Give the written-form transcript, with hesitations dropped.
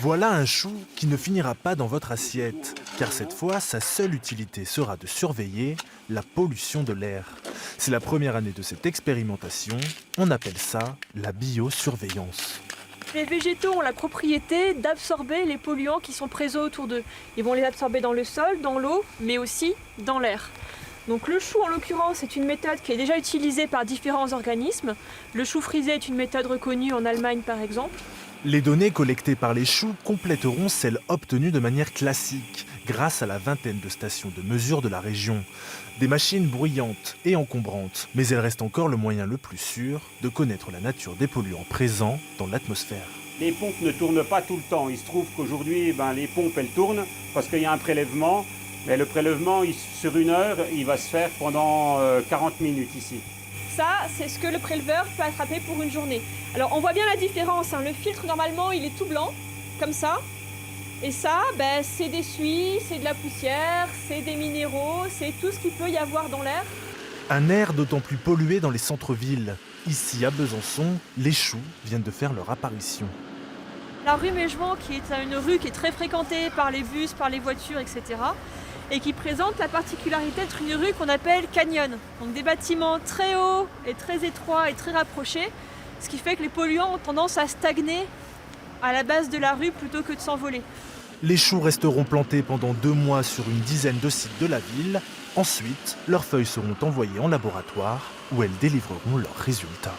Voilà un chou qui ne finira pas dans votre assiette, car cette fois, sa seule utilité sera de surveiller la pollution de l'air. C'est la première année de cette expérimentation, on appelle ça la biosurveillance. Les végétaux ont la propriété d'absorber les polluants qui sont présents autour d'eux. Ils vont les absorber dans le sol, dans l'eau, mais aussi dans l'air. Donc le chou en l'occurrence est une méthode qui est déjà utilisée par différents organismes. Le chou frisé est une méthode reconnue en Allemagne par exemple. Les données collectées par les choux compléteront celles obtenues de manière classique, grâce à la vingtaine de stations de mesure de la région. Des machines bruyantes et encombrantes, mais elles restent encore le moyen le plus sûr de connaître la nature des polluants présents dans l'atmosphère. Les pompes ne tournent pas tout le temps. Il se trouve qu'aujourd'hui, les pompes, elles tournent parce qu'il y a un prélèvement. Mais le prélèvement, sur 1 heure, il va se faire pendant 40 minutes ici. Ça, c'est ce que le préleveur peut attraper pour une journée. Alors on voit bien la différence, hein. Le filtre normalement il est tout blanc, comme ça. Et ça, c'est des suies, c'est de la poussière, c'est des minéraux, c'est tout ce qu'il peut y avoir dans l'air. Un air d'autant plus pollué dans les centres-villes. Ici, à Besançon, les choux viennent de faire leur apparition. La rue Mégevant, qui est une rue qui est très fréquentée par les bus, par les voitures, etc. et qui présente la particularité d'être une rue qu'on appelle canyon. Donc des bâtiments très hauts et très étroits et très rapprochés, ce qui fait que les polluants ont tendance à stagner à la base de la rue plutôt que de s'envoler. Les choux resteront plantés pendant 2 mois sur une dizaine de sites de la ville. Ensuite, leurs feuilles seront envoyées en laboratoire où elles délivreront leurs résultats.